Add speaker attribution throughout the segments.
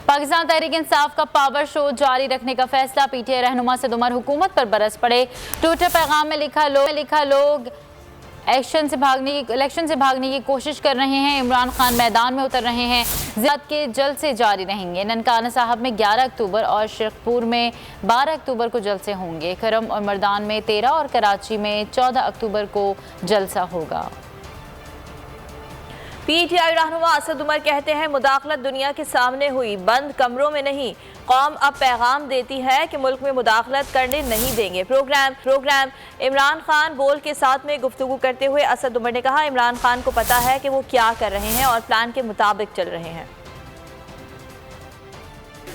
Speaker 1: पाकिस्तान तहरीक इंसाफ का power show जारी रखने का फैसला। पीटीआई रहनुमा सैयद उमर हुकूमत पर बरस पड़े। ट्विटर पैगाम में लिखा लोग इलेक्शन से भागने की कोशिश कर रहे हैं। इमरान खान मैदान में उतर रहे हैं। ज़ियारत के जल्द से जारी रहेंगे। ननकाना साहब में 11 अक्टूबर और शेखपुर में 12 अक्टूबर को जलसे होंगे। खरम और मर्दान में 13 और कराची में 14 अक्टूबर को जलसा होगा।
Speaker 2: पीटीआई रहनुमा असद उमर कहते हैं, मुदाखलत दुनिया के सामने हुई, बंद कमरों में नहीं। कौम अब पैगाम देती है कि मुल्क में मुदाखलत करने नहीं देंगे। प्रोग्राम इमरान खान बोल के साथ में गुफ्तगू करते हुए असद उमर ने कहा, इमरान खान को पता है कि वो क्या कर रहे हैं और प्लान के मुताबिक चल रहे हैं।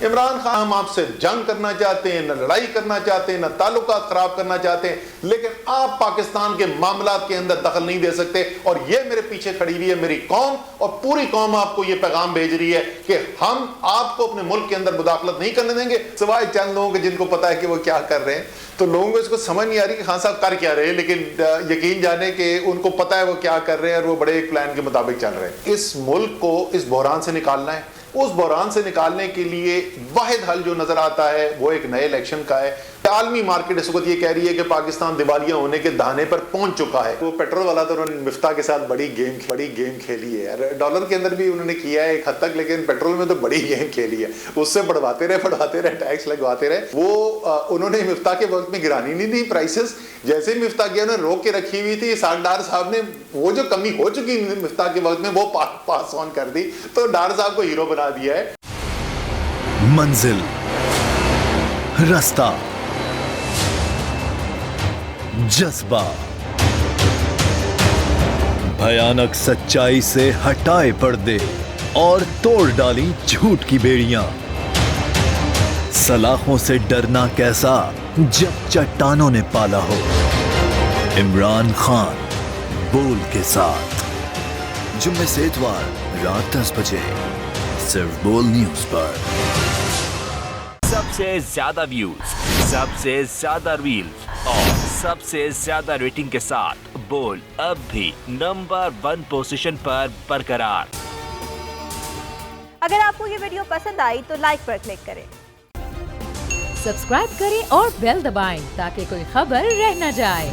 Speaker 3: इमरान खान हम आपसे जंग करना चाहते हैं, न लड़ाई करना चाहते हैं, न ताल्लुकात खराब करना चाहते हैं, लेकिन आप पाकिस्तान के मामलात के अंदर दखल नहीं दे सकते। और ये मेरे पीछे खड़ी हुई है मेरी कौम, और पूरी कौम आपको ये पैगाम भेज रही है कि हम आपको अपने मुल्क के अंदर मुदाखलत नहीं करने देंगे, सिवाय चंद लोगों के जिनको पता है कि वो क्या कर रहे हैं। तो लोगों को इसको समझ नहीं आ रही कि खान साहब कर क्या रहे हैं, लेकिन यकीन जाने कि उनको पता है वो क्या कर रहे हैं और वो बड़े एक प्लान के मुताबिक चल रहे हैं। इस मुल्क को इस बहरान से निकालना है। उस बहरान से निकालने के लिए वाहिद हल जो नजर आता है वो एक नए इलेक्शन का है। आलमी मार्केट इस वक्त ये कह रही है कि पाकिस्तान दिवालिया होने के दाने पर पहुंच चुका है। वो पेट्रोल वाला तो उन्होंने मिफ्ता के साथ बड़ी गेम खेली है यार। डॉलर के अंदर भी उन्होंने किया है एक हद तक, लेकिन पेट्रोल में तो बड़ी गेम खेली है। उससे बढ़वाते रहे, टैक्स लगवाते रहे। वो उन्होंने मिफ्ता के वक्त में गिरानी नहीं दी प्राइसेस। जैसे मिफ्ता किया उन्होंने रोक के रखी हुई थी। डार साहब ने वो जो कमी हो चुकी मिफ्ता के वक्त में वो पास ऑन कर दी, तो डार साहब को हीरो बना दिया है।
Speaker 4: मंजिल, रास्ता, जज्बा, भयानक सच्चाई से हटाए पर्दे और तोड़ डाली झूठ की बेड़ियां। सलाखों से डरना कैसा जब चट्टानों ने पाला हो। इमरान खान बोल के साथ जुम्मे से इतवार रात 10 बजे सिर्फ बोल न्यूज पर।
Speaker 5: सबसे ज्यादा व्यूज, सबसे ज्यादा रील्स और सबसे ज्यादा रेटिंग के साथ बोल अब भी नंबर 1 पोजीशन पर बरकरार।
Speaker 2: अगर आपको ये वीडियो पसंद आई तो लाइक पर क्लिक करें,
Speaker 6: सब्सक्राइब करें और बेल दबाएं ताकि कोई खबर रह न जाए।